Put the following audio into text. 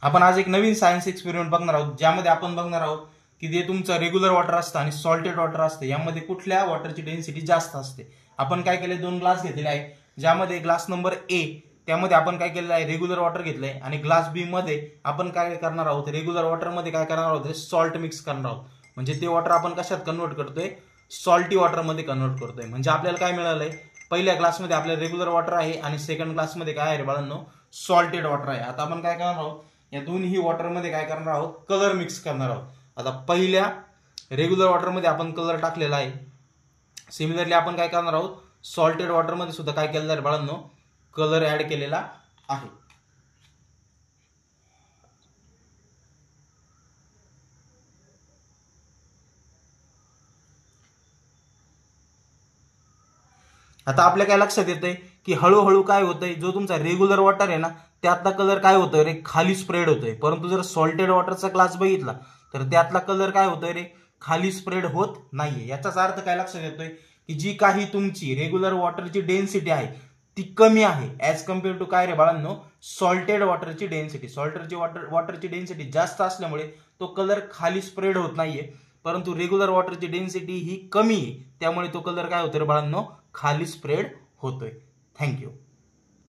आपण आज एक नवीन सायन्स एक्सपेरिमेंट बघणार आहोत, ज्यामध्ये आपण बघणार आहोत की जे तुमचं रेग्युलर वॉटर असतं आणि सॉल्टेड वॉटर असतं, यामध्ये कुठल्या वॉटरची डेन्सिटी जास्त असते. आपण काय केले, 2 ग्लास घेतलेले आहे, ज्यामध्ये ग्लास नंबर ए त्यामध्ये आपण काय केलेलं आहे, रेग्युलर वॉटर घेतलंय, आणि ग्लास बी मध्ये आपण काय करणार आहोत, रेग्युलर वॉटर मध्ये काय करणार आहोत, सॉल्ट मिक्स करणार आहोत. म्हणजे ते वॉटर आपण कशात कन्वर्ट करतोय, सॉल्टी वॉटर मध्ये कन्वर्ट करतोय. म्हणजे आपल्याला काय मिळालंय, पहिल्या ग्लासमध्ये आपल्याला रेग्युलर वॉटर आहे आणि सेकंड ग्लासमध्ये काय आहे बाळांनो, सॉल्टेड वॉटर आहे. आता आपण काय करणार आहोत, या दोन्ही वॉटर मध्ये काय करणार आहोत, कलर मिक्स करणार आहोत. आता पहिल्या रेग्युलर वॉटर मध्ये आपण कलर टाकलेला आहे. सिमिलरली आपण काय करणार आहोत, सॉल्टेड वॉटर मध्ये सुद्धा काय केलेलं आहे बाळांनो, कलर ऍड केलेला आहे. आता आपल्या काय लक्षात येतंय की हळूहळू काय होतंय, जो तुमचा रेग्युलर वॉटर आहे ना, त्यातला कलर काय होतोय रे, खाली स्प्रेड होतोय. परंतु जर सॉल्टेड वॉटरचा ग्लास बघितला तर त्यातला कलर काय होतोय रे, खाली स्प्रेड होत नाहीये. याचाच अर्थ काय लक्षात येतोय की जी काही तुमची रेग्युलर वॉटरची डेन्सिटी आहे ती कमी आहे ऍज कम्पेअर टू काय रे बाळांनो, सॉल्टेड वॉटरची डेन्सिटी. वॉटरची डेन्सिटी जास्त असल्यामुळे तो कलर खाली स्प्रेड होत नाहीये, परंतु रेग्युलर वॉटरची डेन्सिटी ही कमी आहे, त्यामुळे तो कलर काय होतोय रे बाळांनो, खाली स्प्रेड होतोय. थँक्यू.